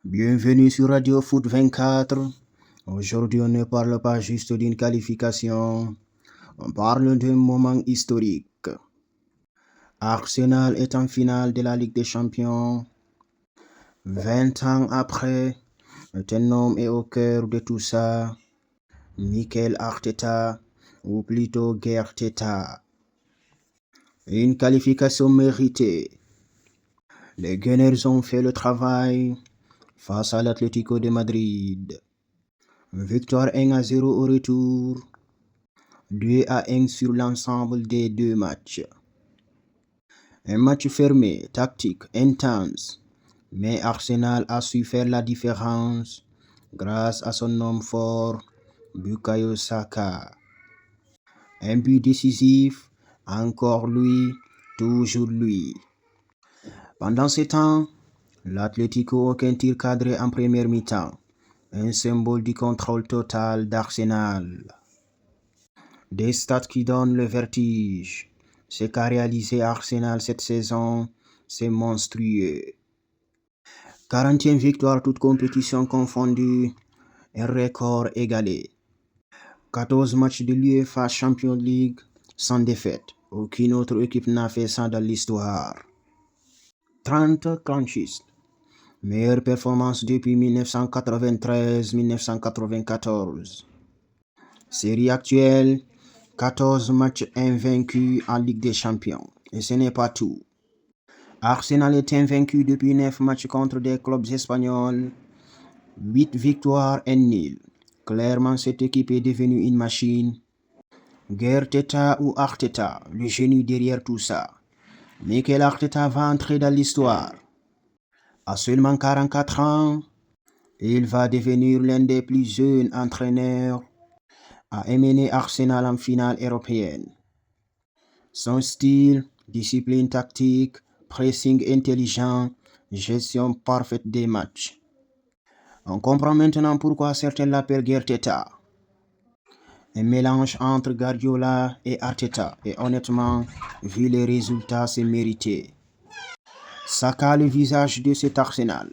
Bienvenue sur Radio Foot 24. Aujourd'hui, on ne parle pas juste d'une qualification, on parle d'un moment historique. Arsenal est en finale de la Ligue des Champions. 20 ans après, un homme est au cœur de tout ça. Mikel Arteta, ou plutôt Guerteta. Une qualification méritée. Les Gunners ont fait le travail face à l'Atlético de Madrid. Victoire 1-0 au retour, 2-1 sur l'ensemble des deux matchs. Un match fermé, tactique, intense, mais Arsenal a su faire la différence grâce à son homme fort, Bukayo Saka. Un but décisif, encore lui, toujours lui. Pendant ce temps, l'Atlético aucun tir cadré en première mi-temps. Un symbole du contrôle total d'Arsenal. Des stats qui donnent le vertige. Ce qu'a réalisé Arsenal cette saison, c'est monstrueux. 40e victoire toute compétition confondue, un record égalé. 14 matchs de l'UEFA Champions League sans défaite. Aucune autre équipe n'a fait ça dans l'histoire. 30 clinches. Meilleure performance depuis 1993-1994. Série actuelle, 14 matchs invaincus en Ligue des Champions. Et ce n'est pas tout. Arsenal est invaincu depuis 9 matchs contre des clubs espagnols. 8 victoires et nul. Clairement, cette équipe est devenue une machine. Guerteta ou Arteta, le génie derrière tout ça. Mikel Arteta va entrer dans l'histoire. À seulement 44 ans, il va devenir l'un des plus jeunes entraîneurs à amener Arsenal en finale européenne. Son style, discipline tactique, pressing intelligent, gestion parfaite des matchs. On comprend maintenant pourquoi certains l'appellent Guerteta. Un mélange entre Guardiola et Arteta, et honnêtement, vu les résultats, c'est mérité. Saka, le visage de cet Arsenal.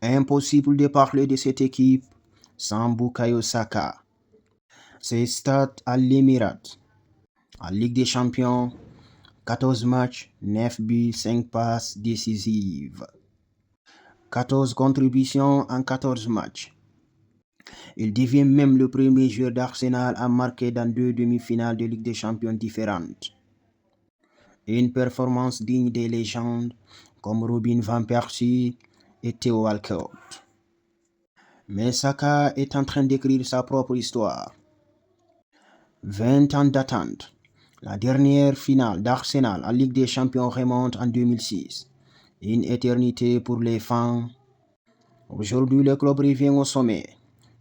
Impossible de parler de cette équipe sans Bukayo Saka. Ses stats à l'Émirat. En Ligue des Champions, 14 matchs, 9 buts, 5 passes décisives. 14 contributions en 14 matchs. Il devient même le premier joueur d'Arsenal à marquer dans 2 demi-finales de Ligue des Champions différentes. Une performance digne des légendes comme Robin van Persie et Theo Walcott. Mais Saka est en train d'écrire sa propre histoire. 20 ans d'attente. La dernière finale d'Arsenal en Ligue des Champions remonte en 2006. Une éternité pour les fans. Aujourd'hui, le club revient au sommet.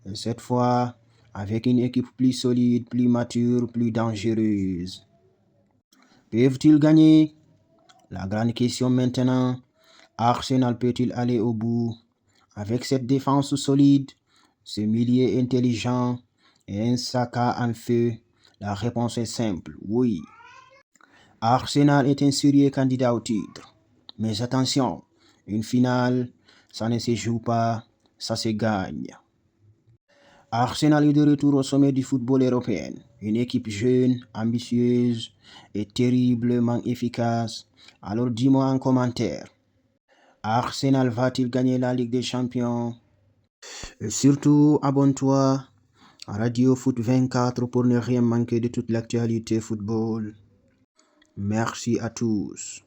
Et cette fois, avec une équipe plus solide, plus mature, plus dangereuse. Peuvent-ils gagner? La grande question maintenant, Arsenal peut-il aller au bout? Avec cette défense solide, ce milieu intelligent et un Saka en feu, la réponse est simple, oui. Arsenal est un sérieux candidat au titre. Mais attention, une finale, ça ne se joue pas, ça se gagne. Arsenal est de retour au sommet du football européen. Une équipe jeune, ambitieuse et terriblement efficace. Alors dis-moi en commentaire, Arsenal va-t-il gagner la Ligue des Champions? Et surtout, abonne-toi à Radio Foot 24 pour ne rien manquer de toute l'actualité football. Merci à tous.